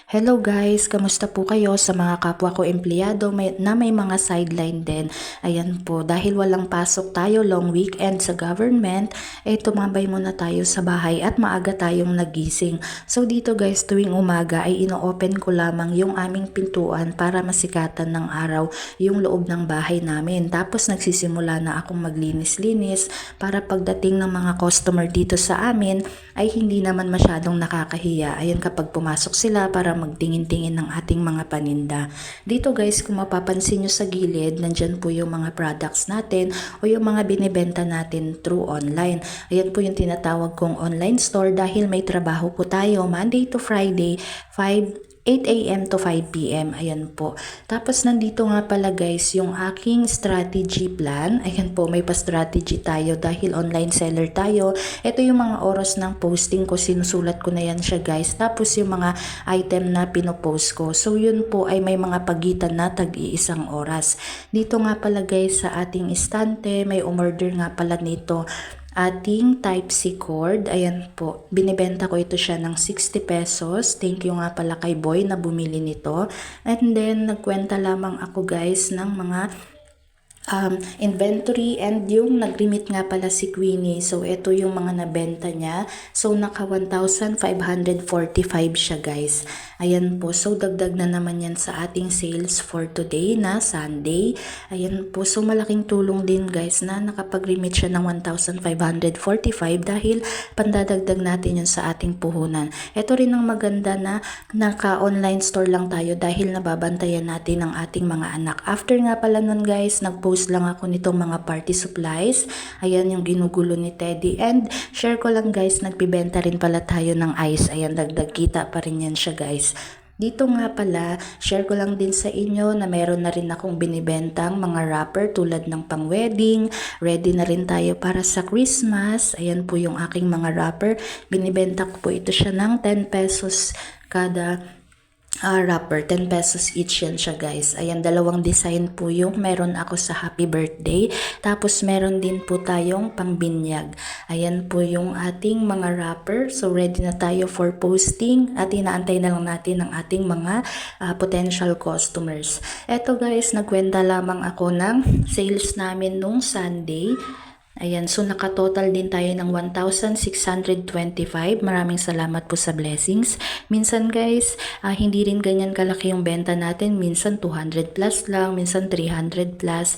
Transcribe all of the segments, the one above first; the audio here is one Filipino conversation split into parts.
Hello guys, kamusta po kayo sa mga kapwa ko empleyado na may mga sideline din? Ayan po, dahil walang pasok tayo long weekend sa government, tumambay muna tayo sa bahay at maaga tayong nagising. So dito guys, tuwing umaga ay ino-open ko lamang yung aming pintuan para masikatan ng araw yung loob ng bahay namin. Tapos nagsisimula na akong maglinis-linis para pagdating ng mga customer dito sa amin ay hindi naman masyadong nakakahiya. Ayan, kapag pumasok sila para magtingin-tingin ng ating mga paninda. Dito guys, kung mapapansin nyo sa gilid, nandyan po yung mga products natin o yung mga binibenta natin through online. Ayan po yung tinatawag kong online store dahil may trabaho po tayo Monday to Friday, 8 a.m. to 5 p.m. Ayan po. Tapos nandito nga pala guys yung aking strategy plan. Ayan po, may pa-strategy tayo dahil online seller tayo. Ito yung mga oras ng posting ko. Sinusulat ko na yan siya guys. Tapos yung mga item na pinopost ko. So yun po ay may mga pagitan na tag-iisang oras. Dito nga pala guys sa ating istante, may umorder nga pala nito ating Type-C cord. Ayan po, binibenta ko ito siya ng 60 pesos. Thank you nga pala kay Boy na bumili nito. And then, nagkwenta lamang ako guys ng mga inventory, and yung nag-remit nga pala si Queenie. So ito yung mga nabenta niya. So naka 1,545 siya guys. Ayan po. So dagdag na naman yan sa ating sales for today na Sunday. Ayan po. So malaking tulong din guys na nakapag-remit siya ng 1,545 dahil pandadagdag natin yun sa ating puhunan. Ito rin ang maganda na naka-online store lang tayo dahil nababantayan natin ang ating mga anak. After nga pala nun guys, nag-post lang ako nitong mga party supplies. Ayan yung ginugulo ni Teddy. And share ko lang guys, nagbibenta rin pala tayo ng ice. Ayan, dagdag kita pa rin yan siya guys. Dito nga pala, share ko lang din sa inyo na meron na rin akong binibentang mga wrapper tulad ng pang-wedding. Ready na rin tayo para sa Christmas. Ayan po yung aking mga wrapper. Binibenta ko po ito siya ng 10 pesos kada wrapper. 10 pesos each yan siya guys. Ayan, dalawang design po yung meron ako sa happy birthday. Tapos meron din po tayong pangbinyag. Ayan po yung ating mga wrapper. So ready na tayo for posting at inaantay na lang natin ang ating mga potential customers. Eto guys, nagkwenta lamang ako ng sales namin nung Sunday. Ayan, so nakatotal din tayo ng 1,625. Maraming salamat po sa blessings. Minsan guys, hindi rin ganyan kalaki yung benta natin. Minsan 200 plus lang, minsan 300 plus.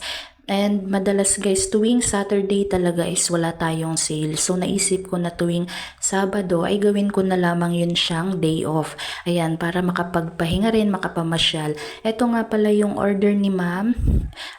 And madalas guys, tuwing Saturday talaga is wala tayong sale. So naisip ko na tuwing Sabado ay gawin ko na lamang yun siyang day off. Ayan, para makapagpahinga rin, makapamasyal. Ito nga pala yung order ni ma'am.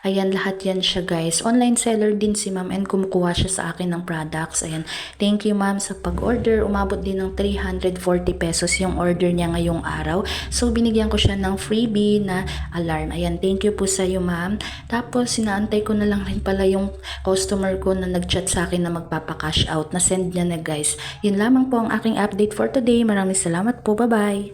Ayan, lahat yan siya guys. Online seller din si ma'am and kumukuha siya sa akin ng products. Ayan, thank you ma'am sa pag-order. Umabot din ng 340 pesos yung order niya ngayong araw. So binigyan ko siya ng freebie na alarm. Ayan, thank you po sa iyo ma'am. Tapos sinaantay ko na lang rin pala yung customer ko na nag-chat sa akin na magpapa-cash out. Na-send niya na guys. Yun lamang po ang aking update for today. Maraming salamat po. Bye-bye!